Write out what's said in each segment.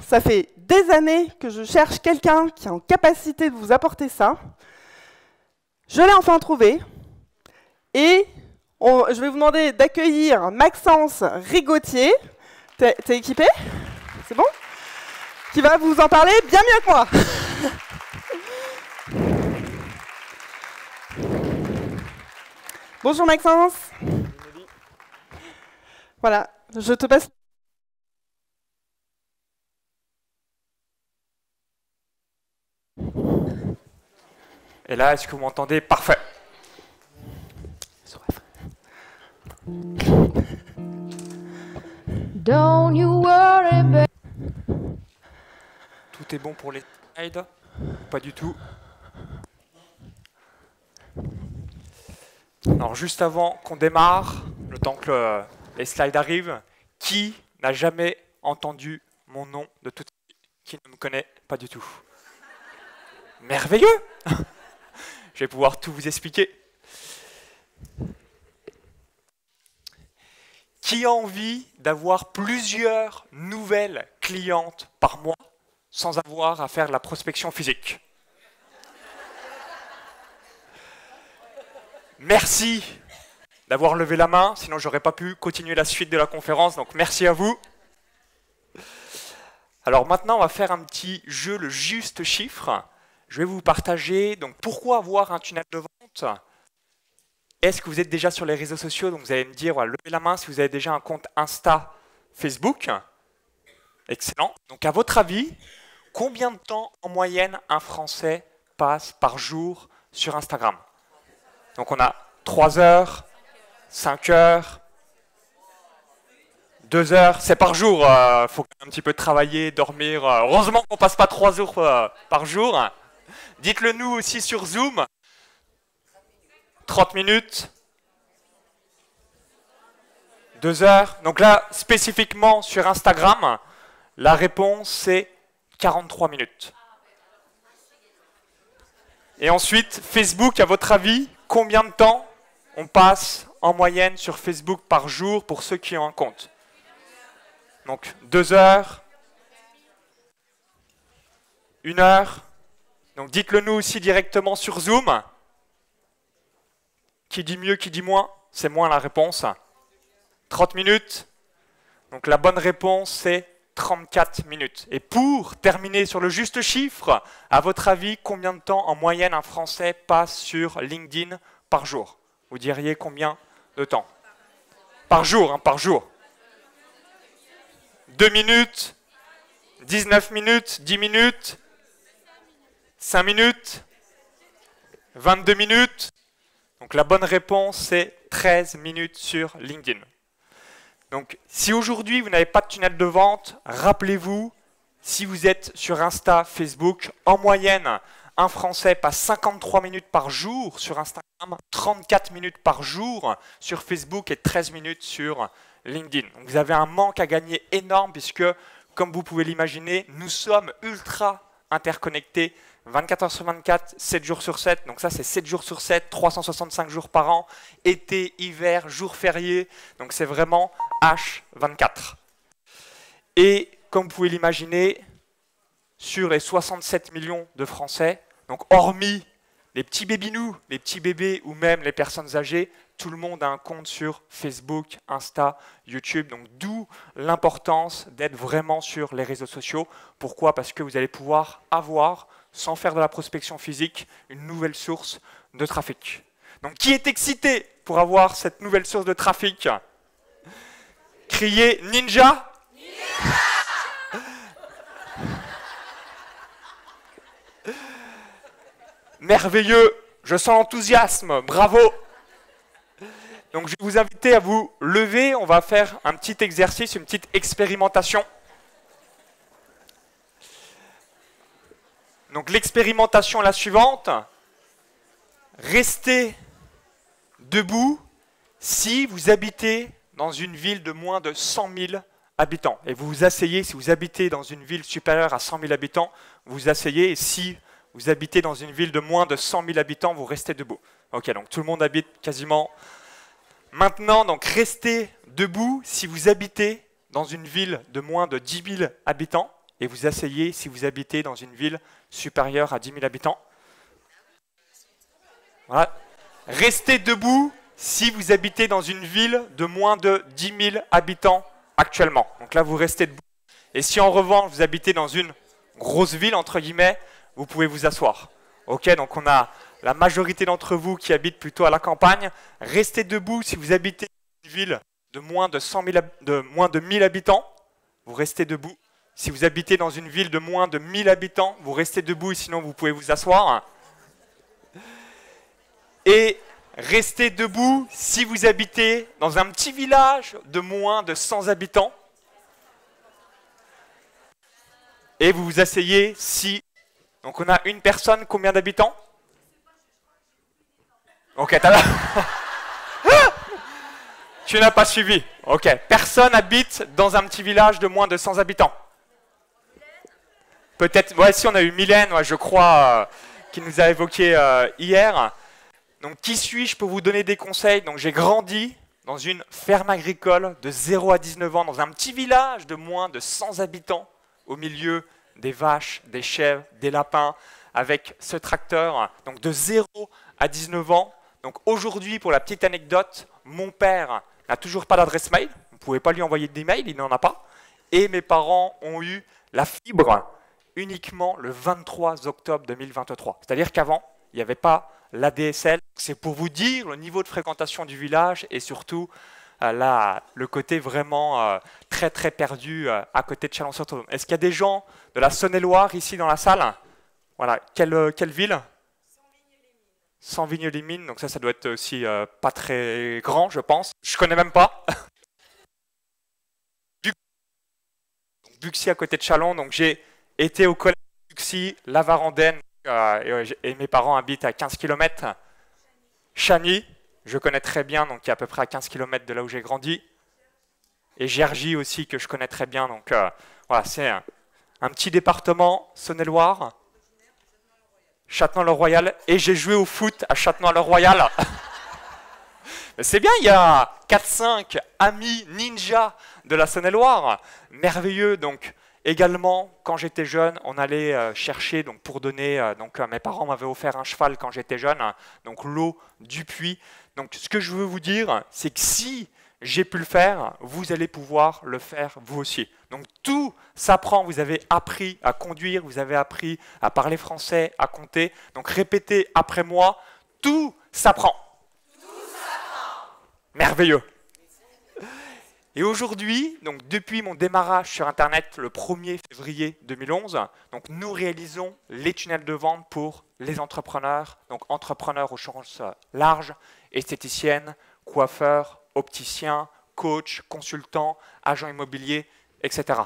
Ça fait des années que je cherche quelqu'un qui est en capacité de vous apporter ça. Je l'ai enfin trouvé. Et je vais vous demander d'accueillir Maxence Rigotier. T'es équipé? C'est bon? Qui va vous en parler bien mieux que moi. Bonjour Maxence. Voilà, je te passe. Et là, est-ce que vous m'entendez? Parfait. Don't you worry, baby. Tout est bon pour les slides? Pas du tout. Alors, juste avant qu'on démarre, le temps que les slides arrivent, qui n'a jamais entendu mon nom de toute sa vie? Qui ne me connaît pas du tout? Merveilleux! Je vais pouvoir tout vous expliquer. Qui a envie d'avoir plusieurs nouvelles clientes par mois sans avoir à faire de la prospection physique? Merci d'avoir levé la main, sinon je n'aurais pas pu continuer la suite de la conférence, donc merci à vous. Alors maintenant, on va faire un petit jeu, le juste chiffre. Je vais vous partager donc pourquoi avoir un tunnel de vente. Est-ce que vous êtes déjà sur les réseaux sociaux? Donc vous allez me dire, voilà, levez la main si vous avez déjà un compte Insta, Facebook. Excellent. Donc à votre avis, combien de temps en moyenne un Français passe par jour sur Instagram? Donc on a 3 heures, 5 heures, 2 heures, c'est par jour. Il faut un petit peu travailler, dormir. Heureusement qu'on ne passe pas 3 heures par jour. Dites-le nous aussi sur Zoom. 30 minutes. 2 heures. Donc là, spécifiquement sur Instagram, la réponse c'est 43 minutes. Et ensuite, Facebook, à votre avis, combien de temps on passe en moyenne sur Facebook par jour pour ceux qui ont un compte? Donc 2 heures, 1 heure. Donc dites-le nous aussi directement sur Zoom. Qui dit mieux, qui dit moins? C'est moins la réponse. 30 minutes. Donc la bonne réponse c'est 34 minutes. Et pour terminer sur le juste chiffre, à votre avis, combien de temps en moyenne un Français passe sur LinkedIn par jour? Vous diriez combien de temps? Par jour, hein, par jour. 2 minutes, 19 minutes, 10 minutes, 5 minutes, 22 minutes. Donc la bonne réponse, c'est 13 minutes sur LinkedIn. Donc si aujourd'hui vous n'avez pas de tunnel de vente, rappelez-vous, si vous êtes sur Insta, Facebook, en moyenne, un Français passe 53 minutes par jour sur Instagram, 34 minutes par jour sur Facebook et 13 minutes sur LinkedIn. Donc vous avez un manque à gagner énorme puisque, comme vous pouvez l'imaginer, nous sommes ultra interconnectés 24 heures sur 24, 7 jours sur 7. Donc ça, c'est 7 jours sur 7, 365 jours par an, été, hiver, jours fériés. Donc c'est vraiment H24. Et comme vous pouvez l'imaginer, sur les 67 millions de Français, donc hormis les petits bébinous, les petits bébés ou même les personnes âgées, tout le monde a un compte sur Facebook, Insta, YouTube. Donc d'où l'importance d'être vraiment sur les réseaux sociaux. Pourquoi? Parce que vous allez pouvoir avoir, sans faire de la prospection physique, une nouvelle source de trafic. Donc qui est excité pour avoir cette nouvelle source de trafic? Criez Ninja! Merveilleux, je sens l'enthousiasme, bravo! Donc je vais vous inviter à vous lever, on va faire un petit exercice, une petite expérimentation. Donc l'expérimentation est la suivante. Restez debout si vous habitez dans une ville de moins de 100 000 habitants. Et vous vous asseyez, si vous habitez dans une ville supérieure à 100 000 habitants, vous vous asseyez. Et si vous habitez dans une ville de moins de 100 000 habitants, vous restez debout. Ok, donc tout le monde habite quasiment. Maintenant, donc restez debout si vous habitez dans une ville de moins de 10 000 habitants. et vous asseyez si vous habitez dans une ville supérieure à 10 000 habitants. Voilà. Restez debout si vous habitez dans une ville de moins de 10 000 habitants actuellement. Donc là, vous restez debout. Et si en revanche, vous habitez dans une grosse ville, entre guillemets, vous pouvez vous asseoir. Ok, donc on a la majorité d'entre vous qui habitent plutôt à la campagne. Restez debout si vous habitez dans une ville de moins de 1000 habitants. Vous restez debout. Si vous habitez dans une ville de moins de 1000 habitants, vous restez debout et sinon vous pouvez vous asseoir. Et restez debout si vous habitez dans un petit village de moins de 100 habitants. Et vous vous asseyez si... Donc on a une personne, combien d'habitants? Ok, t'as là. Tu n'as pas suivi. Ok, personne habite dans un petit village de moins de 100 habitants. Peut-être, ouais, si on a eu Mylène, ouais, je crois, qui nous a évoqué hier. Donc qui suis-je pour vous donner des conseils? Donc j'ai grandi dans une ferme agricole de 0 à 19 ans, dans un petit village de moins de 100 habitants, au milieu des vaches, des chèvres, des lapins, avec ce tracteur, donc de 0 à 19 ans. Donc aujourd'hui, pour la petite anecdote, mon père n'a toujours pas d'adresse mail, vous ne pouvez pas lui envoyer d'email, il n'en a pas, et mes parents ont eu la fibre uniquement le 23 octobre 2023. C'est-à-dire qu'avant, il n'y avait pas l'ADSL. C'est pour vous dire le niveau de fréquentation du village et surtout le côté vraiment très très perdu à côté de Chalon-sur-Saône. Est-ce qu'il y a des gens de la Saône-et-Loire ici dans la salle? Voilà, quelle ville? Sanvignes-les-Mines, donc ça doit être aussi pas très grand, je pense. Je connais même pas. Buxy à côté de Chalon, donc j'ai été au collège Buxy, la Varandenne, et mes parents habitent à 15 km. Chagny, je connais très bien, donc qui est à peu près à 15 km de là où j'ai grandi. Et Gergy aussi, que je connais très bien. Donc voilà, c'est un petit département, Saône-et-Loire, Châtenois-le-Royal. Et j'ai joué au foot à Châtenois-le-Royal. C'est bien, il y a 4-5 amis ninjas de la Saône-et-Loire. Merveilleux, donc. Également, quand j'étais jeune, on allait chercher, donc pour donner, mes parents m'avaient offert un cheval quand j'étais jeune, donc l'eau du puits. Donc ce que je veux vous dire, c'est que si j'ai pu le faire, vous allez pouvoir le faire vous aussi. Donc tout s'apprend, vous avez appris à conduire, vous avez appris à parler français, à compter. Donc répétez après moi, tout s'apprend. Tout s'apprend. Merveilleux. Et aujourd'hui, donc depuis mon démarrage sur Internet le 1er février 2011, donc nous réalisons les tunnels de vente pour les entrepreneurs, donc entrepreneurs au sens large, esthéticiennes, coiffeurs, opticiens, coachs, consultants, agents immobiliers, etc.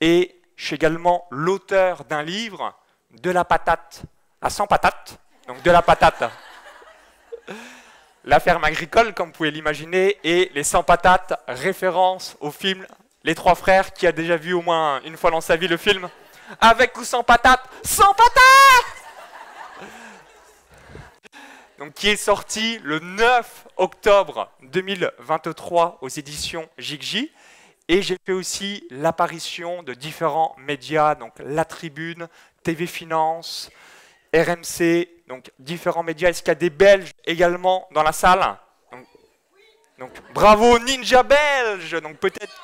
Et je suis également l'auteur d'un livre, De la patate à 100 patates, donc de la patate. La ferme agricole, comme vous pouvez l'imaginer, et les 100 patates, référence au film Les Trois Frères, qui a déjà vu au moins une fois dans sa vie le film. Avec ou sans patates? 100 patates! Donc, qui est sorti le 9 octobre 2023 aux éditions Jigji. Et j'ai fait aussi l'apparition de différents médias, donc La Tribune, TV Finance, RMC, donc différents médias. Est-ce qu'il y a des Belges également dans la salle? Donc bravo Ninja Belge. Donc peut-être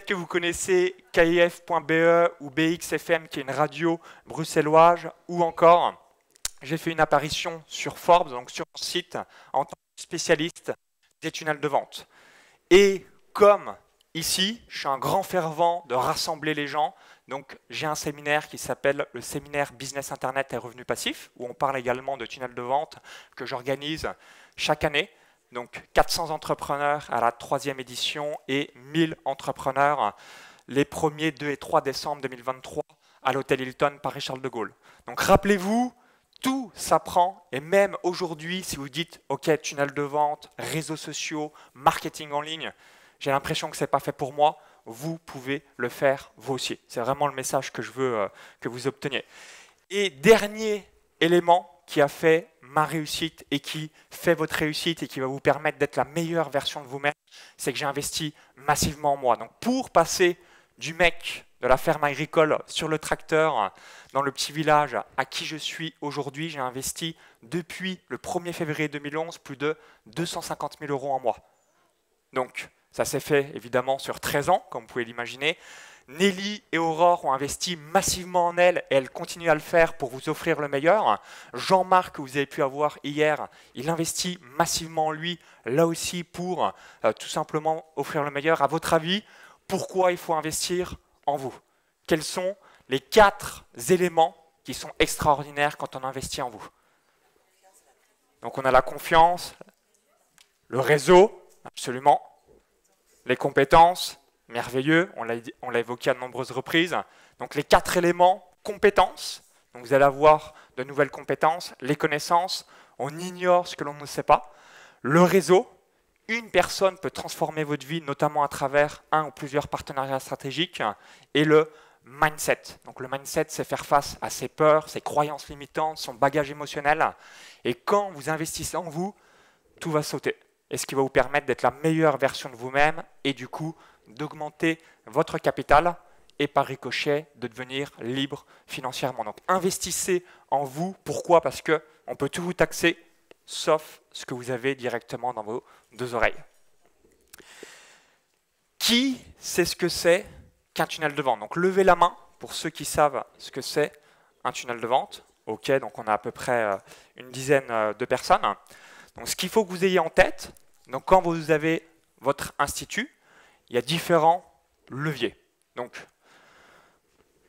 que vous connaissez KIF.be ou BXFM, qui est une radio bruxelloise, ou encore j'ai fait une apparition sur Forbes, donc sur mon site, en tant que spécialiste des tunnels de vente. Et comme ici, je suis un grand fervent de rassembler les gens. Donc, j'ai un séminaire qui s'appelle le séminaire Business Internet et Revenus Passifs, où on parle également de tunnels de vente que j'organise chaque année. Donc, 400 entrepreneurs à la 3e édition et 1000 entrepreneurs les 1er, 2 et 3 décembre 2023 à l'hôtel Hilton Paris-Charles de Gaulle. Donc, rappelez-vous, tout s'apprend. Et même aujourd'hui, si vous dites « Ok, tunnel de vente, réseaux sociaux, marketing en ligne », j'ai l'impression que ce n'est pas fait pour moi. Vous pouvez le faire vous aussi. C'est vraiment le message que je veux que vous obteniez. Et dernier élément qui a fait ma réussite et qui fait votre réussite et qui va vous permettre d'être la meilleure version de vous-même, c'est que j'ai investi massivement en moi. Donc pour passer du mec de la ferme agricole sur le tracteur dans le petit village à qui je suis aujourd'hui. J'ai investi depuis le 1er février 2011 plus de 250 000 € en mois. Donc ça s'est fait évidemment sur 13 ans, comme vous pouvez l'imaginer. Nelly et Aurore ont investi massivement en elles et elles continuent à le faire pour vous offrir le meilleur. Jean-Marc, que vous avez pu avoir hier, il investit massivement en lui, là aussi pour tout simplement offrir le meilleur. À votre avis, pourquoi il faut investir en vous? Quels sont les 4 éléments qui sont extraordinaires quand on investit en vous? Donc on a la confiance, le réseau, absolument, les compétences, merveilleux, on l'a évoqué à de nombreuses reprises. Donc les 4 éléments, compétences, donc vous allez avoir de nouvelles compétences, les connaissances, on ignore ce que l'on ne sait pas. Le réseau, une personne peut transformer votre vie, notamment à travers un ou plusieurs partenariats stratégiques. Et le mindset. Donc le mindset, c'est faire face à ses peurs, ses croyances limitantes, son bagage émotionnel. Et quand vous investissez en vous, tout va sauter. Et ce qui va vous permettre d'être la meilleure version de vous-même et du coup d'augmenter votre capital et par ricochet de devenir libre financièrement. Donc investissez en vous. Pourquoi? Parce qu'on peut tout vous taxer, sauf ce que vous avez directement dans vos 2 oreilles. Qui sait ce que c'est qu'un tunnel de vente? Donc levez la main pour ceux qui savent ce que c'est un tunnel de vente. Ok, donc on a à peu près une dizaine de personnes. Donc ce qu'il faut que vous ayez en tête, donc quand vous avez votre institut, il y a différents leviers. Donc,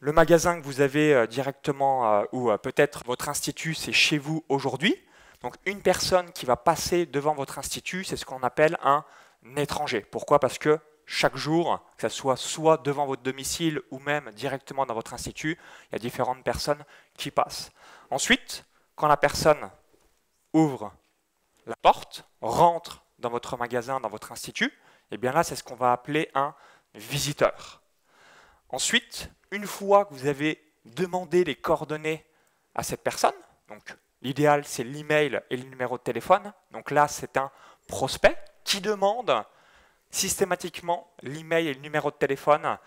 le magasin que vous avez directement, ou peut-être votre institut, c'est chez vous aujourd'hui. Donc, une personne qui va passer devant votre institut, c'est ce qu'on appelle un étranger. Pourquoi? Parce que chaque jour, que ce soit devant votre domicile ou même directement dans votre institut, il y a différentes personnes qui passent. Ensuite, quand la personne ouvre la porte, rentre dans votre magasin, dans votre institut, et bien là, c'est ce qu'on va appeler un visiteur. Ensuite, une fois que vous avez demandé les coordonnées à cette personne, donc l'idéal, c'est l'email et le numéro de téléphone. Donc là, c'est un prospect qui demande systématiquement l'email et le numéro de téléphone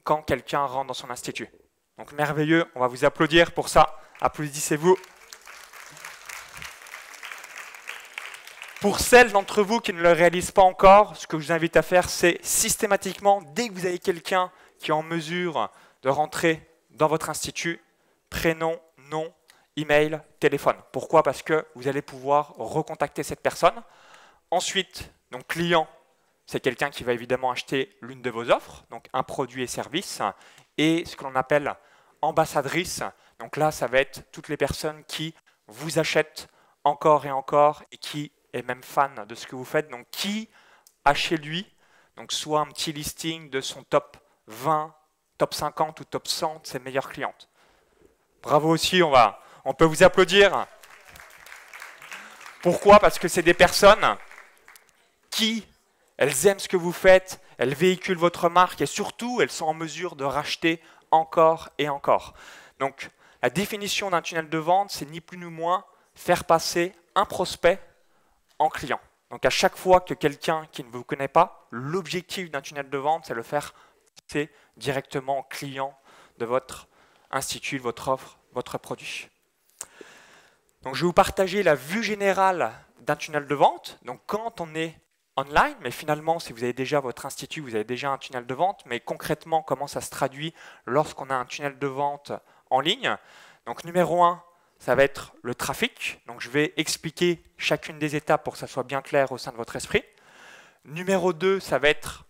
quand quelqu'un rentre dans son institut. Donc merveilleux, on va vous applaudir pour ça. Applaudissez-vous. Pour celles d'entre vous qui ne le réalisent pas encore, ce que je vous invite à faire, c'est systématiquement, dès que vous avez quelqu'un qui est en mesure de rentrer dans votre institut, prénom, nom, email, téléphone. Pourquoi? Parce que vous allez pouvoir recontacter cette personne. Ensuite, donc client, c'est quelqu'un qui va évidemment acheter l'une de vos offres, donc un produit et service, et ce que l'on appelle ambassadrice. Donc là, ça va être toutes les personnes qui vous achètent encore et encore et qui est même fan de ce que vous faites, donc qui a chez lui, donc soit un petit listing de son top 20, top 50 ou top 100 de ses meilleures clientes. Bravo aussi, on peut vous applaudir. Pourquoi? Parce que c'est des personnes qui, elles aiment ce que vous faites, elles véhiculent votre marque et surtout, elles sont en mesure de racheter encore et encore. Donc, la définition d'un tunnel de vente, c'est ni plus ni moins faire passer un prospect en client. Donc à chaque fois que quelqu'un qui ne vous connaît pas, l'objectif d'un tunnel de vente, c'est le faire passer directement en client de votre institut, de votre offre, votre produit. Donc je vais vous partager la vue générale d'un tunnel de vente. Donc quand on est online, mais finalement si vous avez déjà votre institut, vous avez déjà un tunnel de vente, mais concrètement comment ça se traduit lorsqu'on a un tunnel de vente en ligne. Donc numéro 1, ça va être le trafic. Donc, je vais expliquer chacune des étapes pour que ça soit bien clair au sein de votre esprit. Numéro 2, ça va être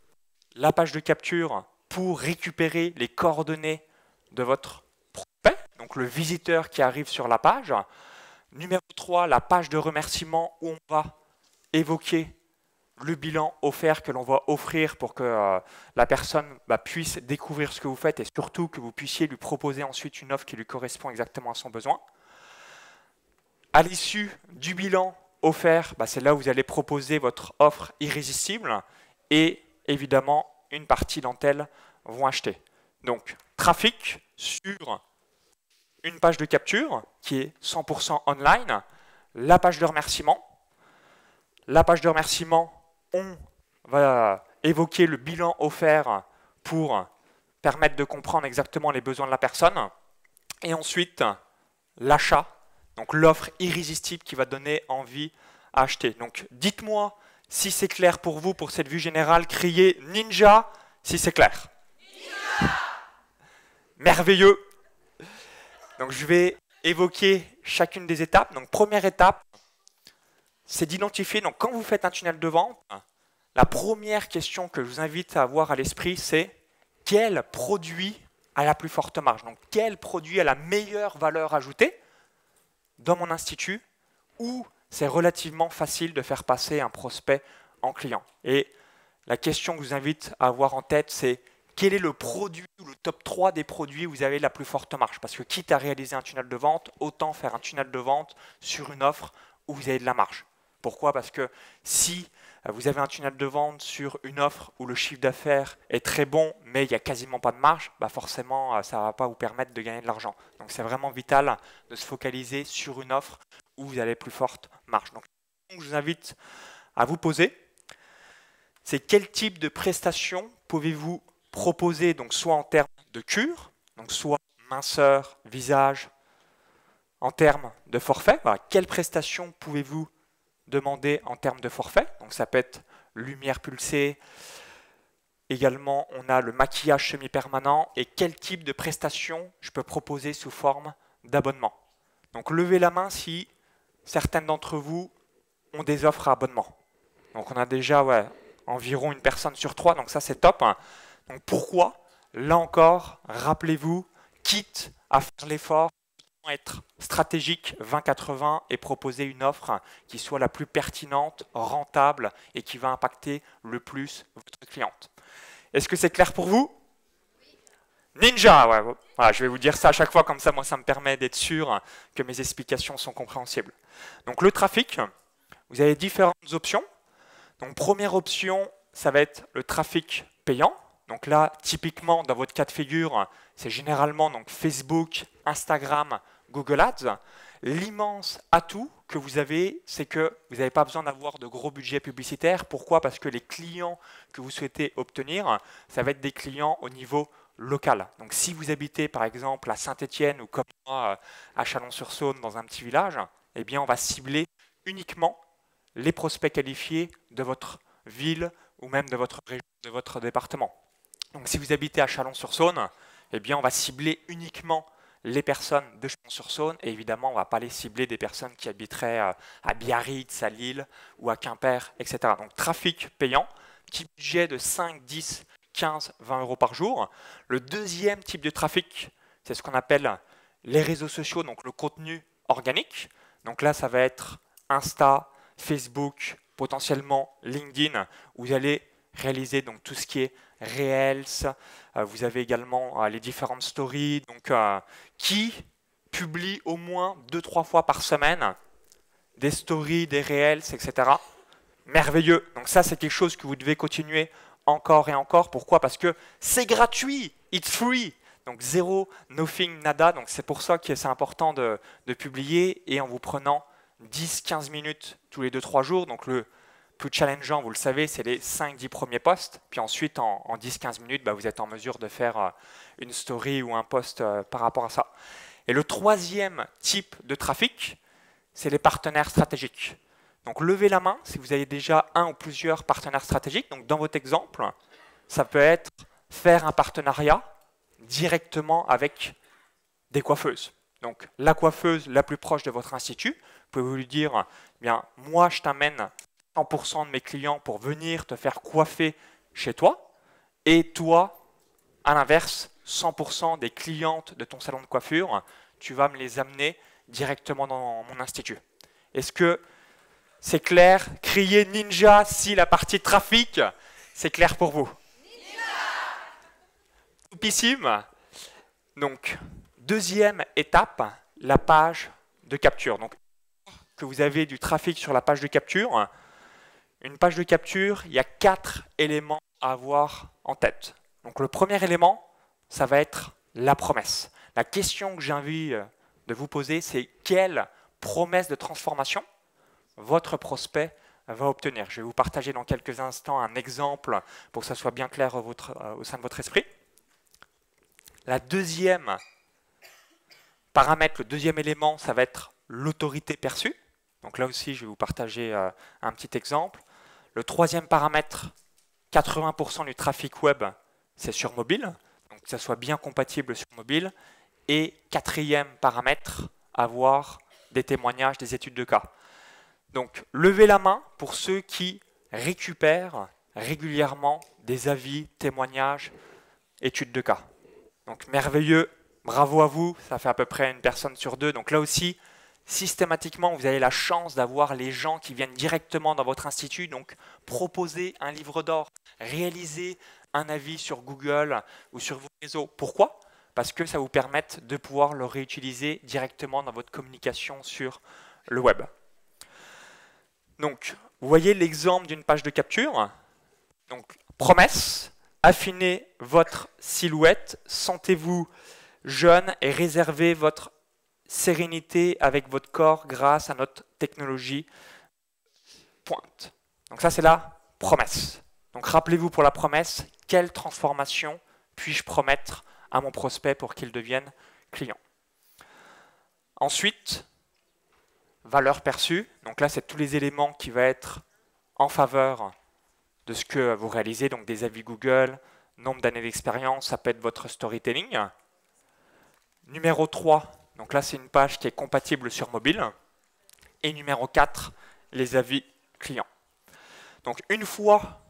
la page de capture pour récupérer les coordonnées de votre prospect, donc le visiteur qui arrive sur la page. Numéro 3, la page de remerciement où on va évoquer le bilan offert que l'on va offrir pour que la personne puisse découvrir ce que vous faites et surtout que vous puissiez lui proposer ensuite une offre qui lui correspond exactement à son besoin. À l'issue du bilan offert, c'est là où vous allez proposer votre offre irrésistible et évidemment, une partie d'entre elles vont acheter. Donc, trafic sur une page de capture qui est 100% online, la page de remerciement. La page de remerciement, on va évoquer le bilan offert pour permettre de comprendre exactement les besoins de la personne. Et ensuite, l'achat, donc l'offre irrésistible qui va donner envie à acheter. Donc dites-moi si c'est clair pour vous, pour cette vue générale, criez Ninja si c'est clair. Ninja! Merveilleux. Donc je vais évoquer chacune des étapes. Donc première étape, c'est d'identifier, donc quand vous faites un tunnel de vente, la première question que je vous invite à avoir à l'esprit, c'est quel produit a la plus forte marge? Donc quel produit a la meilleure valeur ajoutée dans mon institut où c'est relativement facile de faire passer un prospect en client. Et la question que je vous invite à avoir en tête, c'est quel est le produit ou le top 3 des produits où vous avez la plus forte marge? Parce que quitte à réaliser un tunnel de vente, autant faire un tunnel de vente sur une offre où vous avez de la marge. Pourquoi? Parce que si vous avez un tunnel de vente sur une offre où le chiffre d'affaires est très bon, mais il n'y a quasiment pas de marge, bah forcément, ça ne va pas vous permettre de gagner de l'argent. Donc, c'est vraiment vital de se focaliser sur une offre où vous avez plus forte marge. Donc, je vous invite à vous poser, c'est quel type de prestations pouvez-vous proposer, donc soit en termes de cure, donc soit minceur, visage, en termes de forfait. Voilà, quelles prestations pouvez-vous demander en termes de forfait? Donc ça peut être lumière pulsée. Également, on a le maquillage semi-permanent. Et quel type de prestations je peux proposer sous forme d'abonnement? Donc levez la main si certaines d'entre vous ont des offres à abonnement. Donc on a déjà environ une personne sur 3, donc ça c'est top. Donc pourquoi? Là encore, rappelez-vous, quitte à faire l'effort, être stratégique 20-80 et proposer une offre qui soit la plus pertinente, rentable et qui va impacter le plus votre cliente. Est-ce que c'est clair pour vous? Ninja, ouais. Voilà, je vais vous dire ça à chaque fois, comme ça, moi, ça me permet d'être sûr que mes explications sont compréhensibles. Donc le trafic, vous avez différentes options. Donc première option, ça va être le trafic payant. Donc là, typiquement, dans votre cas de figure, c'est généralement donc, Facebook, Instagram, Google Ads. L'immense atout que vous avez, c'est que vous n'avez pas besoin d'avoir de gros budgets publicitaires. Pourquoi? Parce que les clients que vous souhaitez obtenir, ça va être des clients au niveau local. Donc si vous habitez par exemple à Saint-Étienne ou comme moi à Chalon-sur-Saône dans un petit village, eh bien on va cibler uniquement les prospects qualifiés de votre ville ou même de votre région, de votre département. Donc si vous habitez à Chalon-sur-Saône, eh bien on va cibler uniquement les personnes de Chalon-sur-Saône et évidemment on ne va pas les cibler des personnes qui habiteraient à Biarritz, à Lille ou à Quimper, etc. Donc trafic payant, petit budget de 5, 10, 15, 20 euros par jour. Le deuxième type de trafic, c'est ce qu'on appelle les réseaux sociaux, donc le contenu organique. Donc là, ça va être Insta, Facebook, potentiellement LinkedIn, où vous allez réaliser donc tout ce qui est Reels. Vous avez également les différentes stories donc, qui publient au moins 2-3 fois par semaine des stories, des Reels, etc. Merveilleux. Donc ça, c'est quelque chose que vous devez continuer encore et encore. Pourquoi? Parce que c'est gratuit, it's free. Donc zéro, nothing, nada. Donc c'est pour ça que c'est important de publier et en vous prenant 10-15 minutes tous les 2-3 jours. Donc le plus challengeant, vous le savez, c'est les 5-10 premiers posts. Puis ensuite, en 10-15 minutes, vous êtes en mesure de faire une story ou un post par rapport à ça. Et le troisième type de trafic, c'est les partenaires stratégiques. Donc levez la main si vous avez déjà un ou plusieurs partenaires stratégiques. Donc dans votre exemple, ça peut être faire un partenariat directement avec des coiffeuses. Donc la coiffeuse la plus proche de votre institut, vous pouvez lui dire, bien, moi je t'amène 100% de mes clients pour venir te faire coiffer chez toi, et toi, à l'inverse, 100% des clientes de ton salon de coiffure, tu vas me les amener directement dans mon institut. Est-ce que c'est clair? Criez Ninja si la partie trafic, c'est clair pour vous. Toupissime. Donc, deuxième étape, la page de capture. Donc, que vous avez du trafic sur la page de capture, une page de capture, il y a 4 éléments à avoir en tête. Donc, le premier élément, ça va être la promesse. La question que j'ai envie de vous poser, c'est quelle promesse de transformation votre prospect va obtenir. Je vais vous partager dans quelques instants un exemple pour que ça soit bien clair au sein de votre esprit. La deuxième paramètre, le deuxième élément, ça va être l'autorité perçue. Donc là aussi, je vais vous partager un petit exemple. Le troisième paramètre, 80% du trafic web, c'est sur mobile, donc que ça soit bien compatible sur mobile. Et quatrième paramètre, avoir des témoignages, des études de cas. Donc levez la main pour ceux qui récupèrent régulièrement des avis, témoignages, études de cas. Donc merveilleux, bravo à vous, ça fait à peu près une personne sur deux. Donc là aussi, systématiquement, vous avez la chance d'avoir les gens qui viennent directement dans votre institut, donc proposer un livre d'or, réaliser un avis sur Google ou sur vos réseaux. Pourquoi? Parce que ça vous permet de pouvoir le réutiliser directement dans votre communication sur le web. Donc, vous voyez l'exemple d'une page de capture. Donc, promesse, affinez votre silhouette, sentez-vous jeune et réservez votre sérénité avec votre corps grâce à notre technologie pointe. Donc ça, c'est la promesse. Donc rappelez-vous pour la promesse, quelle transformation puis-je promettre à mon prospect pour qu'il devienne client. Ensuite, valeur perçue. Donc là, c'est tous les éléments qui vont être en faveur de ce que vous réalisez. Donc des avis Google, nombre d'années d'expérience, ça peut être votre storytelling. Numéro 3, donc là, c'est une page qui est compatible sur mobile. Et numéro 4, les avis clients. Donc une fois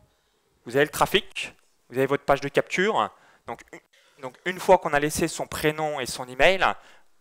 vous avez le trafic, vous avez votre page de capture. Donc une fois qu'on a laissé son prénom et son email,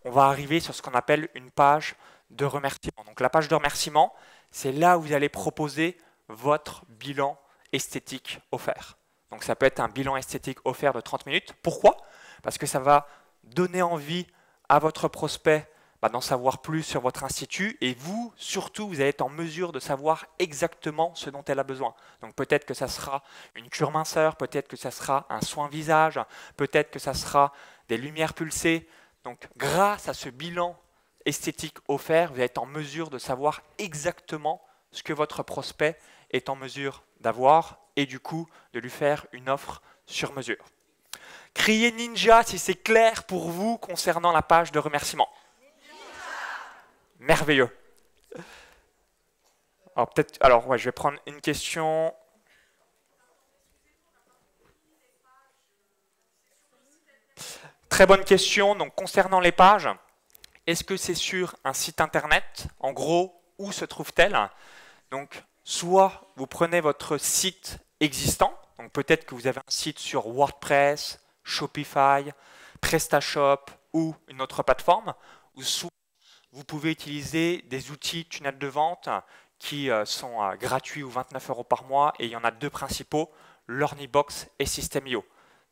on va arriver sur ce qu'on appelle une page de remerciement. Donc la page de remerciement, c'est là où vous allez proposer votre bilan esthétique offert. Donc ça peut être un bilan esthétique offert de 30 minutes. Pourquoi? Parce que ça va donner envie à votre prospect d'en savoir plus sur votre institut, et vous, surtout, vous allez être en mesure de savoir exactement ce dont elle a besoin. Donc peut-être que ça sera une cure minceur, peut-être que ça sera un soin visage, peut-être que ça sera des lumières pulsées. Donc grâce à ce bilan esthétique offert, vous allez être en mesure de savoir exactement ce que votre prospect est en mesure d'avoir, et du coup, de lui faire une offre sur mesure. Criez Ninja si c'est clair pour vous concernant la page de remerciement. Merveilleux. Alors ouais, je vais prendre une question. Très bonne question. Donc, concernant les pages, est-ce que c'est sur un site internet? En gros, où se trouve-t-elle? Donc, soit vous prenez votre site existant, donc peut-être que vous avez un site sur WordPress, Shopify, PrestaShop ou une autre plateforme, ou soit vous pouvez utiliser des outils tunnel de vente qui sont gratuits ou 29 € par mois, et il y en a deux principaux, Learnybox et System.io.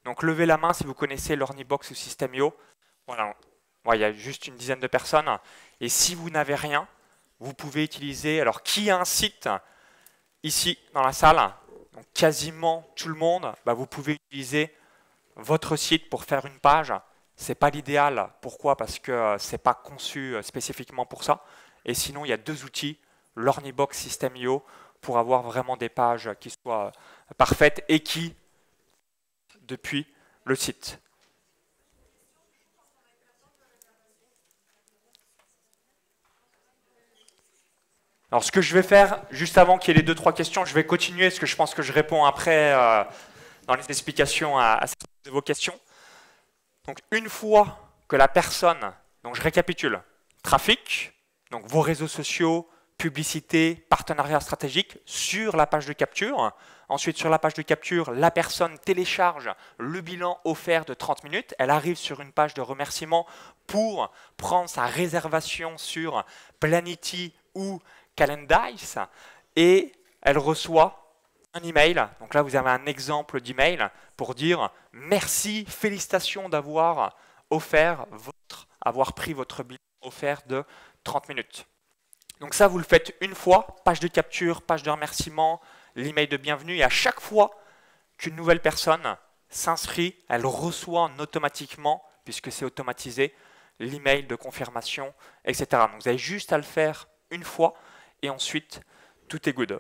Donc levez la main si vous connaissez Learnybox ou System.io. Voilà, il y a juste une dizaine de personnes. Et si vous n'avez rien, vous pouvez utiliser, alors qui a un site ici dans la salle? Donc quasiment tout le monde, vous pouvez utiliser votre site pour faire une page. Ce n'est pas l'idéal. Pourquoi? Parce que ce n'est pas conçu spécifiquement pour ça. Et sinon, il y a deux outils, Learnybox, System.io, pour avoir vraiment des pages qui soient parfaites et qui, depuis le site. Alors, ce que je vais faire, juste avant qu'il y ait les 2-3 questions, je vais continuer, parce que je pense que je réponds après dans les explications à certaines de vos questions. Donc, une fois que la personne, donc je récapitule, trafic, donc vos réseaux sociaux, publicité, partenariat stratégique sur la page de capture. Ensuite, sur la page de capture, la personne télécharge le bilan offert de 30 minutes. Elle arrive sur une page de remerciement pour prendre sa réservation sur Planity ou Calendise et elle reçoit un email. Donc là, vous avez un exemple d'email pour dire « Merci, félicitations d'avoir pris votre bilan offert de 30 minutes ». Donc ça, vous le faites une fois, page de capture, page de remerciement, l'email de bienvenue. Et à chaque fois qu'une nouvelle personne s'inscrit, elle reçoit automatiquement, puisque c'est automatisé, l'email de confirmation, etc. Donc vous avez juste à le faire une fois et ensuite, tout est good.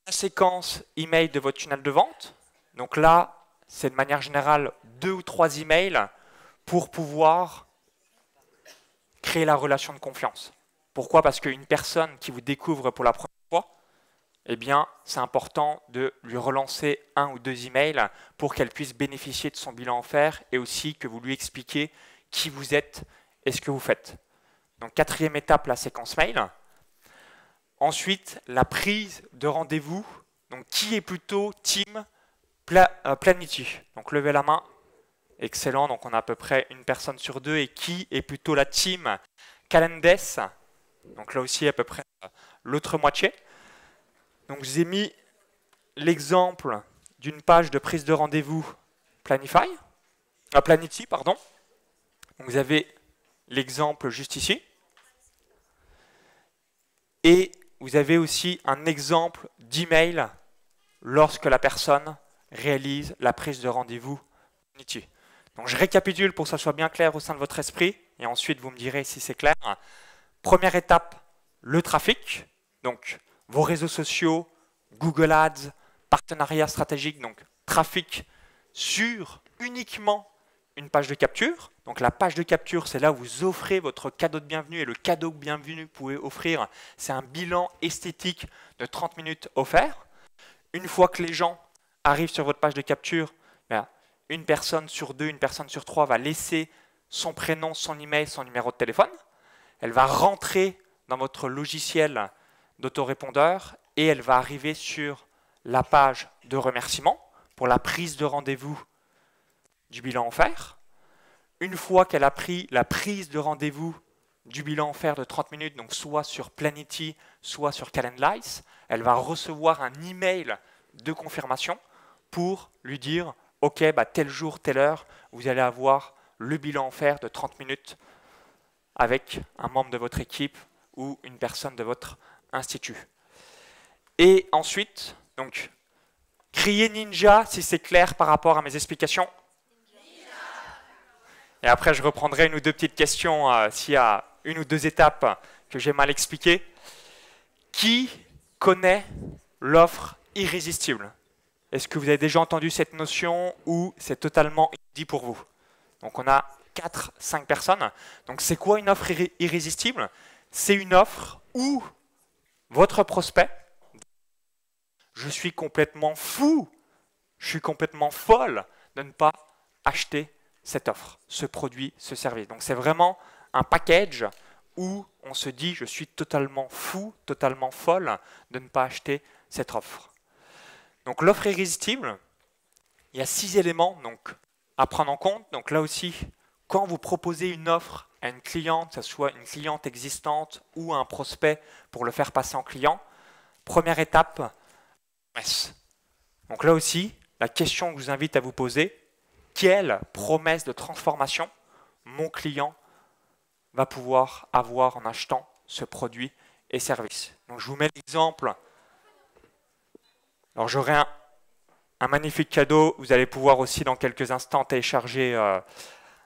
La séquence email de votre tunnel de vente. Donc là, c'est de manière générale 2 ou 3 emails pour pouvoir créer la relation de confiance. Pourquoi? Parce qu'une personne qui vous découvre pour la première fois, eh bien, c'est important de lui relancer 1 ou 2 emails pour qu'elle puisse bénéficier de son bilan offert et aussi que vous lui expliquiez qui vous êtes et ce que vous faites. Donc, 4e étape, la séquence mail. Ensuite, la prise de rendez-vous. Donc, qui est plutôt team Planity? Donc, levez la main. Excellent. Donc, on a à peu près une personne sur 2. Et qui est plutôt la team Calendes? Donc, là aussi, à peu près l'autre moitié. Donc, je vous ai mis l'exemple d'une page de prise de rendez-vous Planity, pardon. Donc, vous avez l'exemple juste ici. Et vous avez aussi un exemple d'email lorsque la personne réalise la prise de rendez-vous Planity. Donc, je récapitule pour que ça soit bien clair au sein de votre esprit. Et ensuite, vous me direz si c'est clair. Première étape, le trafic. Donc, vos réseaux sociaux, Google Ads, partenariat stratégique, donc trafic sur uniquement une page de capture. Donc la page de capture, c'est là où vous offrez votre cadeau de bienvenue et le cadeau de bienvenue que vous pouvez offrir, c'est un bilan esthétique de 30 minutes offert. Une fois que les gens arrivent sur votre page de capture, une personne sur 2, une personne sur 3 va laisser son prénom, son email, son numéro de téléphone. Elle va rentrer dans votre logiciel d'autorépondeur et elle va arriver sur la page de remerciement pour la prise de rendez-vous du bilan offert. Une fois qu'elle a pris la prise de rendez-vous du bilan offert de 30 minutes, donc soit sur Planity, soit sur Calendly, elle va recevoir un email de confirmation pour lui dire « Ok, tel jour, telle heure, vous allez avoir le bilan offert de 30 minutes avec un membre de votre équipe ou une personne de votre institut. » Et ensuite, donc, criez Ninja si c'est clair par rapport à mes explications. Et après, je reprendrai 1 ou 2 petites questions s'il y a 1 ou 2 étapes que j'ai mal expliquées. Qui connaît l'offre irrésistible? Est-ce que vous avez déjà entendu cette notion ou c'est totalement inédit pour vous? Donc, on a 4-5 personnes. Donc, c'est quoi une offre irrésistible? C'est une offre où votre prospect, je suis complètement fou, je suis complètement folle de ne pas acheter cette offre, ce produit, ce service. Donc, c'est vraiment un package où on se dit je suis totalement fou, totalement folle de ne pas acheter cette offre. Donc, l'offre irrésistible, il y a 6 éléments donc, à prendre en compte. Donc, là aussi, quand vous proposez une offre à une cliente, que ce soit une cliente existante ou un prospect pour le faire passer en client, première étape, promesse. Donc là aussi, la question que je vous invite à vous poser, quelle promesse de transformation mon client va pouvoir avoir en achetant ce produit et service? Donc je vous mets l'exemple. Alors j'aurai un magnifique cadeau, vous allez pouvoir aussi dans quelques instants télécharger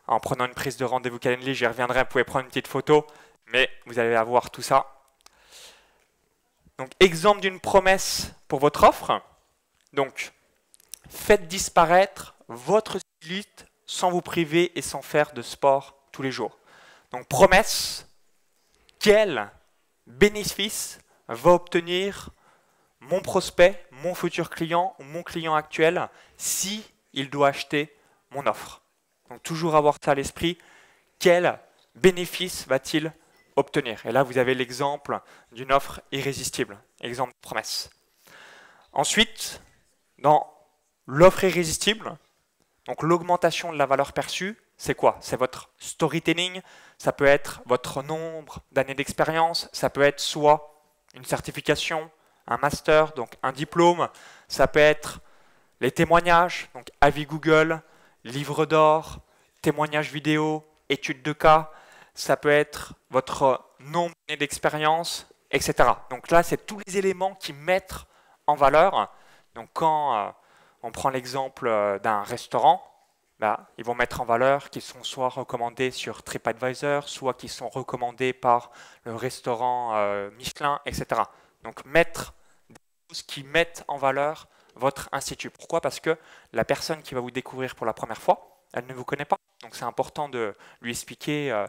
en prenant une prise de rendez-vous Calendly, j'y reviendrai, vous pouvez prendre une petite photo, mais vous allez avoir tout ça. Donc, exemple d'une promesse pour votre offre. Donc, faites disparaître votre cellulite sans vous priver et sans faire de sport tous les jours. Donc, promesse, quel bénéfice va obtenir mon prospect, mon futur client ou mon client actuel si il doit acheter mon offre? Donc, toujours avoir ça à l'esprit, quel bénéfice va-t-il obtenir? Et là, vous avez l'exemple d'une offre irrésistible, exemple de promesse. Ensuite, dans l'offre irrésistible, donc l'augmentation de la valeur perçue, c'est quoi? C'est votre storytelling, ça peut être votre nombre d'années d'expérience, ça peut être soit une certification, un master, donc un diplôme, ça peut être les témoignages, donc avis Google, livre d'or, témoignages vidéo, études de cas, ça peut être votre nombre d'années d'expérience, etc. Donc là, c'est tous les éléments qui mettent en valeur. Donc quand on prend l'exemple d'un restaurant, ils vont mettre en valeur qu'ils sont soit recommandés sur TripAdvisor, soit qu'ils sont recommandés par le restaurant Michelin, etc. Donc mettre des choses qui mettent en valeur votre institut. Pourquoi? Parce que la personne qui va vous découvrir pour la première fois, elle ne vous connaît pas. Donc c'est important de lui expliquer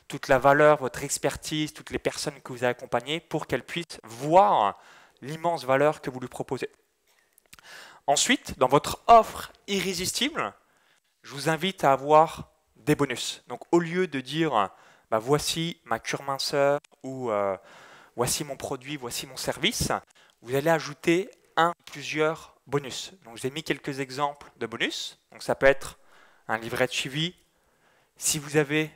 toute la valeur, votre expertise, toutes les personnes que vous avez accompagnées pour qu'elle puisse voir l'immense valeur que vous lui proposez. Ensuite, dans votre offre irrésistible, je vous invite à avoir des bonus. Donc au lieu de dire bah, voici ma cure minceur ou voici mon produit, voici mon service, vous allez ajouter un ou plusieurs bonus. Donc je vous ai mis quelques exemples de bonus. Donc ça peut être un livret de suivi. Si vous avez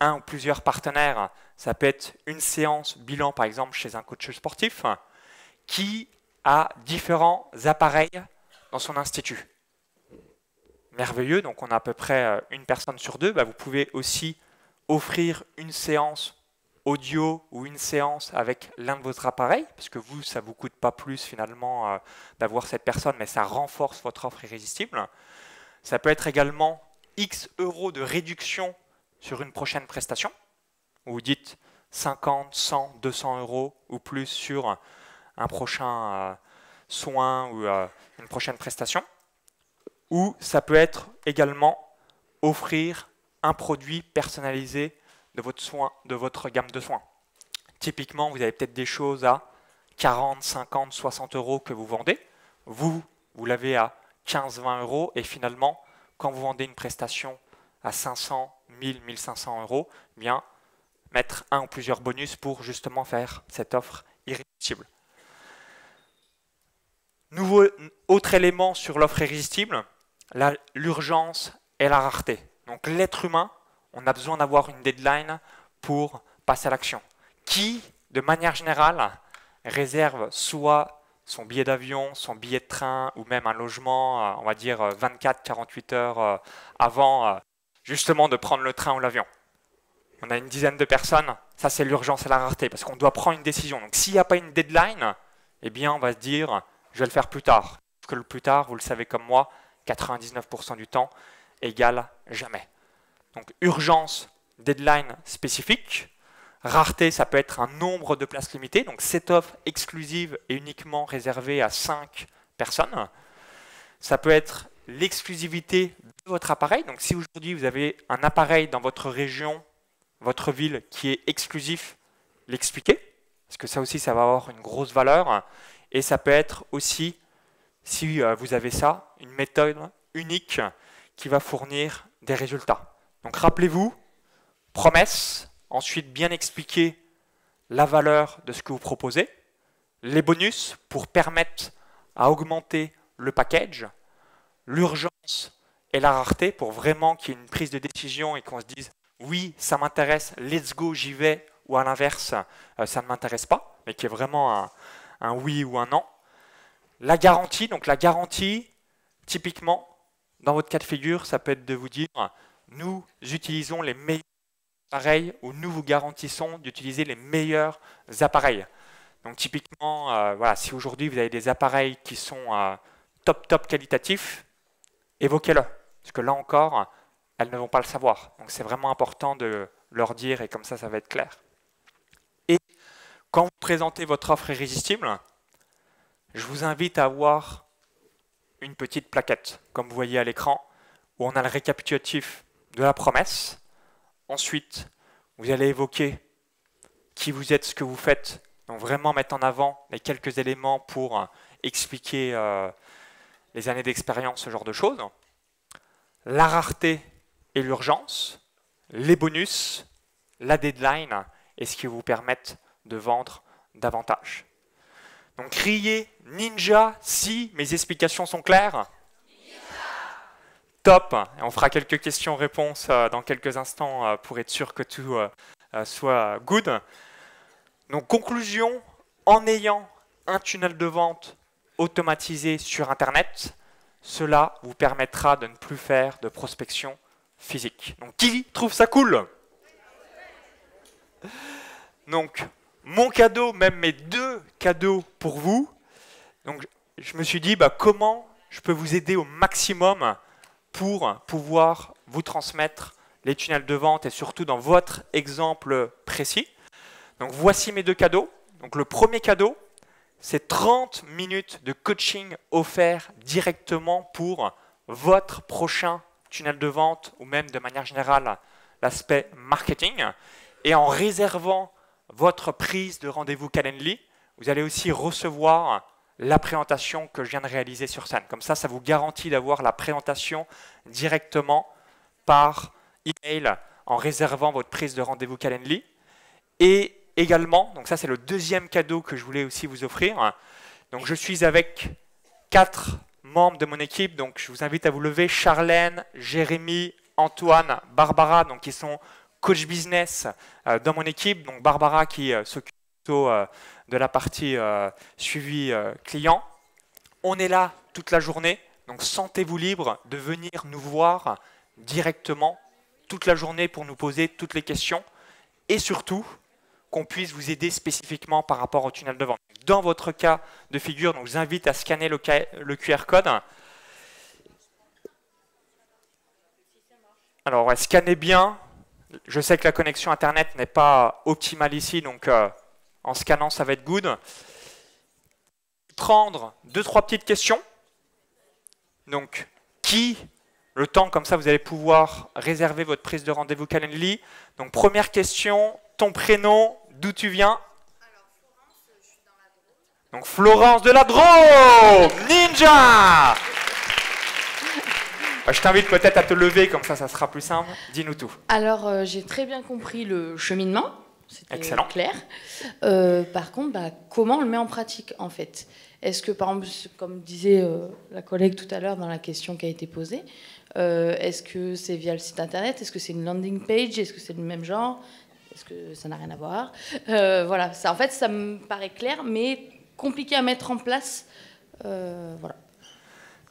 un ou plusieurs partenaires, ça peut être une séance bilan par exemple chez un coach sportif qui a différents appareils dans son institut. Merveilleux, donc on a à peu près une personne sur deux. Bah, vous pouvez aussi offrir une séance audio ou une séance avec l'un de vos appareils, parce que vous, ça ne vous coûte pas plus finalement d'avoir cette personne, mais ça renforce votre offre irrésistible. Ça peut être également X euros de réduction sur une prochaine prestation, où vous dites 50, 100, 200 euros ou plus sur un prochain soin ou une prochaine prestation. Ou ça peut être également offrir un produit personnalisé de votre gamme de soins. Typiquement, vous avez peut-être des choses à 40, 50, 60 euros que vous vendez. Vous l'avez à 15, 20 euros et finalement, quand vous vendez une prestation à 500, 1000, 1500 euros, bien mettre un ou plusieurs bonus pour justement faire cette offre irrésistible. Autre élément sur l'offre irrésistible, l'urgence et la rareté. Donc l'être humain, on a besoin d'avoir une deadline pour passer à l'action. Qui, de manière générale, réserve soit son billet d'avion, son billet de train ou même un logement, on va dire 24-48 heures avant justement de prendre le train ou l'avion. On a une dizaine de personnes, ça c'est l'urgence et la rareté parce qu'on doit prendre une décision. Donc s'il n'y a pas une deadline, eh bien on va se dire je vais le faire plus tard. Parce que le plus tard, vous le savez comme moi, 99% du temps égale jamais. Donc urgence, deadline spécifique. Rareté, ça peut être un nombre de places limitées. Donc cette offre exclusive est uniquement réservée à 5 personnes. Ça peut être l'exclusivité de votre appareil. Donc si aujourd'hui vous avez un appareil dans votre région, votre ville qui est exclusif, l'expliquer. Parce que ça aussi, ça va avoir une grosse valeur. Et ça peut être aussi, si vous avez ça, une méthode unique qui va fournir des résultats. Donc rappelez-vous, promesse, ensuite bien expliquer la valeur de ce que vous proposez, les bonus pour permettre à augmenter le package, l'urgence et la rareté pour vraiment qu'il y ait une prise de décision et qu'on se dise oui, ça m'intéresse, let's go, j'y vais, ou à l'inverse, ça ne m'intéresse pas, mais qu'il y ait vraiment un oui ou un non. La garantie, donc la garantie, typiquement, dans votre cas de figure, ça peut être de vous dire nous utilisons les meilleurs appareils ou nous vous garantissons d'utiliser les meilleurs appareils. Donc typiquement, voilà, si aujourd'hui vous avez des appareils qui sont top qualitatifs, évoquez-le. Parce que là encore, elles ne vont pas le savoir. Donc c'est vraiment important de leur dire et comme ça va être clair. Et quand vous présentez votre offre irrésistible, je vous invite à avoir une petite plaquette, comme vous voyez à l'écran, où on a le récapitulatif de la promesse. Ensuite, vous allez évoquer qui vous êtes, ce que vous faites. Donc vraiment mettre en avant les quelques éléments pour expliquer les années d'expérience, ce genre de choses. La rareté et l'urgence, les bonus, la deadline et ce qui vous permettent de vendre davantage. Donc criez ninja si mes explications sont claires. Top. On fera quelques questions-réponses dans quelques instants pour être sûr que tout soit good. Donc conclusion, en ayant un tunnel de vente automatisé sur Internet, cela vous permettra de ne plus faire de prospection physique. Donc qui trouve ça cool? Donc mon cadeau, même mes 2 cadeaux pour vous. Donc je me suis dit comment je peux vous aider au maximum pour pouvoir vous transmettre les tunnels de vente et surtout dans votre exemple précis. Donc voici mes 2 cadeaux. Donc le premier cadeau, c'est 30 minutes de coaching offert directement pour votre prochain tunnel de vente ou même de manière générale l'aspect marketing. Et en réservant votre prise de rendez-vous Calendly, vous allez aussi recevoir la présentation que je viens de réaliser sur scène. Comme ça vous garantit d'avoir la présentation directement par email en réservant votre prise de rendez-vous Calendly. Et également, donc ça c'est le deuxième cadeau que je voulais aussi vous offrir. Donc je suis avec 4 membres de mon équipe, donc je vous invite à vous lever. Charlène, Jérémy, Antoine, Barbara, donc qui sont coach business dans mon équipe. Donc Barbara qui s'occupe plutôt de la partie suivi client. On est là toute la journée, donc sentez-vous libre de venir nous voir directement toute la journée pour nous poser toutes les questions et surtout qu'on puisse vous aider spécifiquement par rapport au tunnel de vente. Dans votre cas de figure, donc, je vous invite à scanner le QR code. Alors, ouais, scannez bien. Je sais que la connexion Internet n'est pas optimale ici, donc en scannant, ça va être good. Prendre 2-3 petites questions. Donc, qui, le temps, comme ça, vous allez pouvoir réserver votre prise de rendez-vous Calendly. Donc, première question, ton prénom, d'où tu viens? Donc Florence de la Drôme, Ninja. Je t'invite peut-être à te lever, comme ça sera plus simple. Dis-nous tout. Alors, j'ai très bien compris le cheminement, c'était clair. Par contre, comment on le met en pratique, en fait? Est-ce que, par exemple, comme disait la collègue tout à l'heure dans la question qui a été posée, est-ce que c'est via le site internet? Est-ce que c'est une landing page? Est-ce que c'est le même genre? Est-ce que ça n'a rien à voir? Voilà, ça, en fait, ça me paraît clair, mais compliqué à mettre en place. Voilà.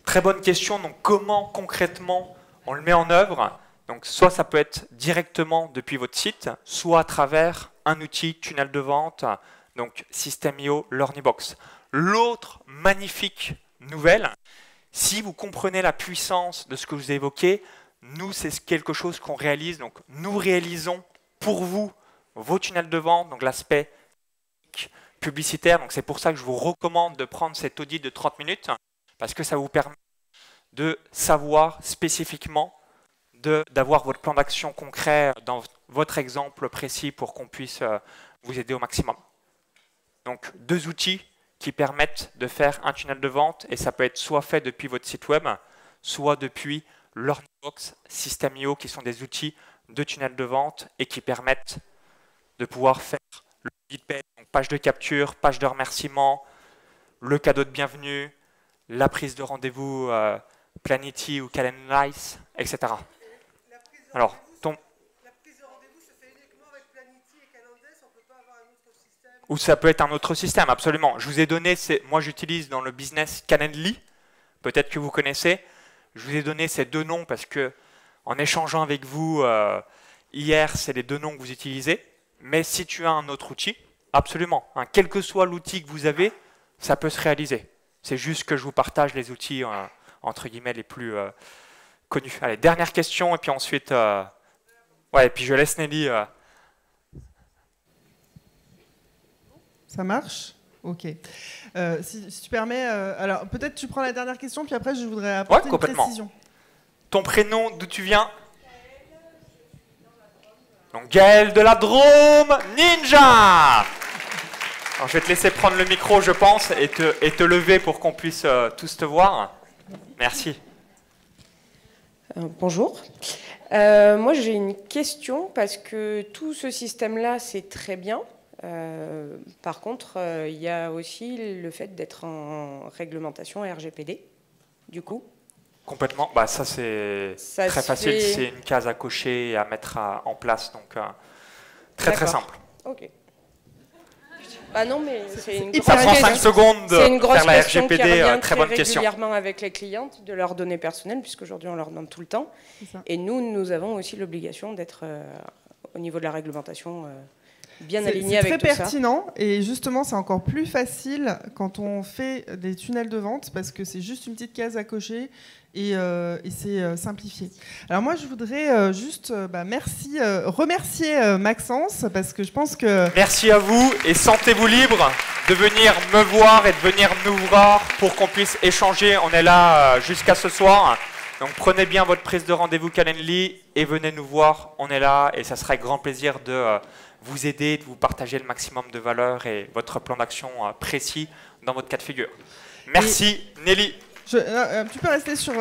Très bonne question. Donc, comment concrètement on le met en œuvre? Donc, soit ça peut être directement depuis votre site, soit à travers un outil tunnel de vente, donc System.io, Learnybox. L'autre magnifique nouvelle, si vous comprenez la puissance de ce que je vous ai évoqué, nous, c'est quelque chose qu'on réalise. Donc, nous réalisons pour vous vos tunnels de vente, donc l'aspect publicitaire. Donc, c'est pour ça que je vous recommande de prendre cet audit de 30 minutes, parce que ça vous permet de savoir spécifiquement, d'avoir votre plan d'action concret dans votre exemple précis pour qu'on puisse vous aider au maximum. Donc, 2 outils qui permettent de faire un tunnel de vente, et ça peut être soit fait depuis votre site web, soit depuis Learnybox, System.io, qui sont des outils de tunnel de vente et qui permettent de pouvoir faire le lead page, donc page de capture, page de remerciement, le cadeau de bienvenue, la prise de rendez-vous Planity ou Calendly, etc. Alors, la prise de rendez-vous se fait uniquement avec Planity et Calendly, on ne peut pas avoir un autre système? Ou ça peut être un autre système, absolument. Je vous ai donné, moi j'utilise dans le business Calendly, peut-être que vous connaissez. Je vous ai donné ces 2 noms parce que en échangeant avec vous hier, c'est les 2 noms que vous utilisez. Mais si tu as un autre outil, absolument, hein, quel que soit l'outil que vous avez, ça peut se réaliser. C'est juste que je vous partage les outils, entre guillemets, les plus connus. Allez, dernière question, et puis ensuite... ouais, et puis je laisse Nelly... Ça marche? Ok. Si tu permets, alors peut-être tu prends la dernière question, puis après je voudrais apporter une précision. Ton prénom, d'où tu viens? Donc Gaël de la Drôme, Ninja. Alors, je vais te laisser prendre le micro, je pense, et te lever pour qu'on puisse tous te voir. Merci. Bonjour. Moi, j'ai une question parce que tout ce système-là, c'est très bien. Par contre, il y a aussi le fait d'être en réglementation RGPD, du coup. Complètement. Bah, ça, c'est très facile. C'est une case à cocher et à mettre en place. Donc, très simple. Ok. Bah non, mais c'est une ça prend 5 secondes de faire la RGPD. Très bonne question. Régulièrement avec les clientes, de leurs données personnelles, puisqu'aujourd'hui on leur demande tout le temps. Et nous avons aussi l'obligation d'être au niveau de la réglementation bien aligné avec tout ça. C'est très pertinent et justement c'est encore plus facile quand on fait des tunnels de vente parce que c'est juste une petite case à cocher et c'est simplifié. Alors moi je voudrais juste remercier Maxence parce que je pense que... Merci à vous et sentez-vous libre de venir me voir et de venir nous voir pour qu'on puisse échanger. On est là jusqu'à ce soir. Donc prenez bien votre prise de rendez-vous Calendly et venez nous voir. On est là et ça sera avec grand plaisir de vous aider, de vous partager le maximum de valeur et votre plan d'action précis dans votre cas de figure. Merci Nelly. Tu peux rester sur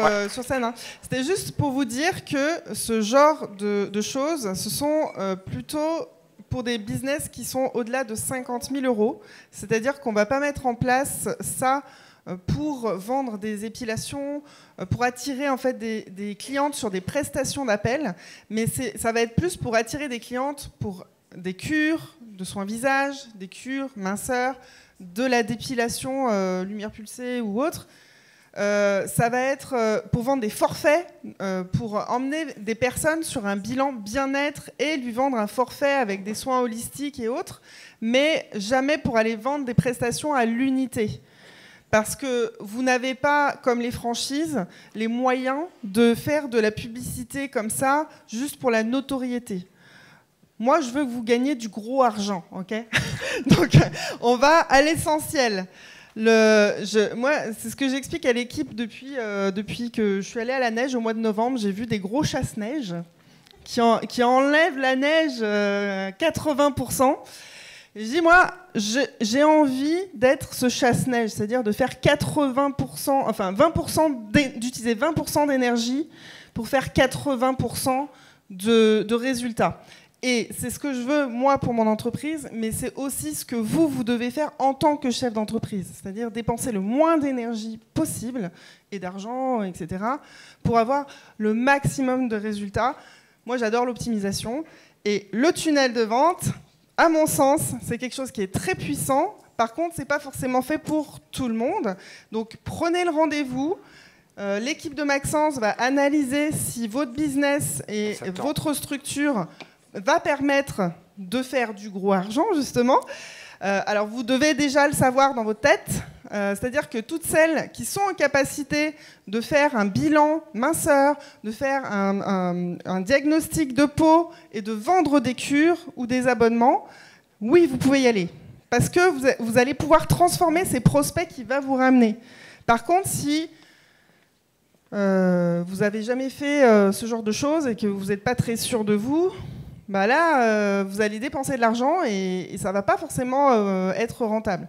scène. Hein. C'était juste pour vous dire que ce genre de choses, ce sont plutôt pour des business qui sont au-delà de 50 000 €. C'est-à-dire qu'on ne va pas mettre en place ça pour vendre des épilations, pour attirer en fait des clientes sur des prestations d'appel, mais ça va être plus pour attirer des clientes pour des cures de soins visage, des cures minceur, de la dépilation lumière pulsée ou autre. Ça va être pour vendre des forfaits, pour emmener des personnes sur un bilan bien-être et lui vendre un forfait avec des soins holistiques et autres, mais jamais pour aller vendre des prestations à l'unité. Parce que vous n'avez pas, comme les franchises, les moyens de faire de la publicité comme ça, juste pour la notoriété. Moi, je veux que vous gagniez du gros argent, ok? Donc, on va à l'essentiel. Moi, c'est ce que j'explique à l'équipe depuis que je suis allée à la neige au mois de novembre. J'ai vu des gros chasse-neige qui enlèvent la neige 80%. Je dis, moi, j'ai envie d'être ce chasse-neige, c'est-à-dire de faire d'utiliser 20% d'énergie pour faire 80% de résultats. Et c'est ce que je veux, moi, pour mon entreprise, mais c'est aussi ce que vous devez faire en tant que chef d'entreprise, c'est-à-dire dépenser le moins d'énergie possible, et d'argent, etc., pour avoir le maximum de résultats. Moi, j'adore l'optimisation, et le tunnel de vente, à mon sens, c'est quelque chose qui est très puissant. Par contre, ce n'est pas forcément fait pour tout le monde. Donc, prenez le rendez-vous. L'équipe de Maxence va analyser si votre business et votre structure va permettre de faire du gros argent, justement. Alors, vous devez déjà le savoir dans votre tête. C'est-à-dire que toutes celles qui sont en capacité de faire un bilan minceur, de faire un diagnostic de peau et de vendre des cures ou des abonnements, oui, vous pouvez y aller. Parce que vous allez pouvoir transformer ces prospects qui vont vous ramener. Par contre, si vous n'avez jamais fait ce genre de choses et que vous n'êtes pas très sûr de vous, bah là, vous allez dépenser de l'argent et ça ne va pas forcément être rentable.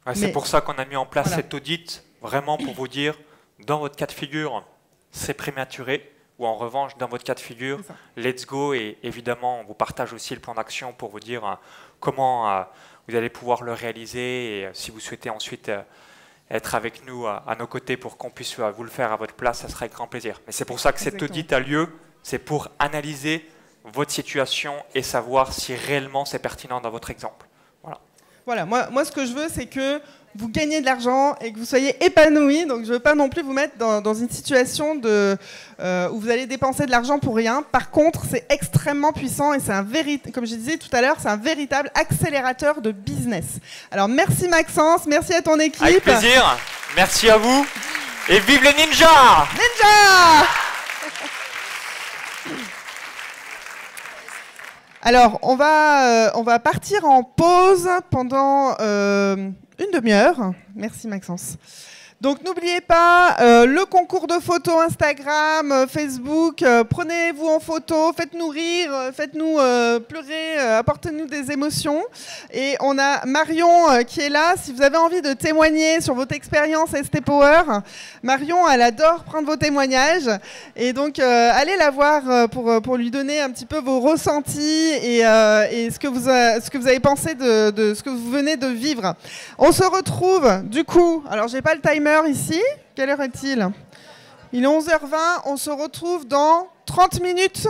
Ouais, c'est pour ça qu'on a mis en place cet audit, vraiment pour vous dire, dans votre cas de figure, c'est prématuré, ou en revanche, dans votre cas de figure, let's go, et évidemment, on vous partage aussi le plan d'action pour vous dire comment vous allez pouvoir le réaliser, et si vous souhaitez ensuite être avec nous à nos côtés pour qu'on puisse vous le faire à votre place, ça sera avec grand plaisir. Mais c'est pour ça que cet audit a lieu, c'est pour analyser votre situation et savoir si réellement c'est pertinent dans votre exemple. Voilà, moi ce que je veux, c'est que vous gagnez de l'argent et que vous soyez épanoui. Donc je ne veux pas non plus vous mettre dans une situation où vous allez dépenser de l'argent pour rien. Par contre, c'est extrêmement puissant et c'est comme je disais tout à l'heure, c'est un véritable accélérateur de business. Alors merci Maxence, merci à ton équipe. Avec plaisir, merci à vous et vive les ninjas! Ninja! Alors, on va partir en pause pendant une demi-heure. Merci Maxence. Donc n'oubliez pas le concours de photos Instagram, Facebook. Prenez-vous en photo, faites-nous rire, faites-nous pleurer, apportez-nous des émotions. Et on a Marion qui est là. Si vous avez envie de témoigner sur votre expérience ST Power, Marion, elle adore prendre vos témoignages. Et donc allez la voir pour lui donner un petit peu vos ressentis et ce que vous avez pensé de ce que vous venez de vivre. On se retrouve du coup. Alors j'ai pas le timer ici. Quelle heure est-il ? Il est 11h20. On se retrouve dans 30 minutes.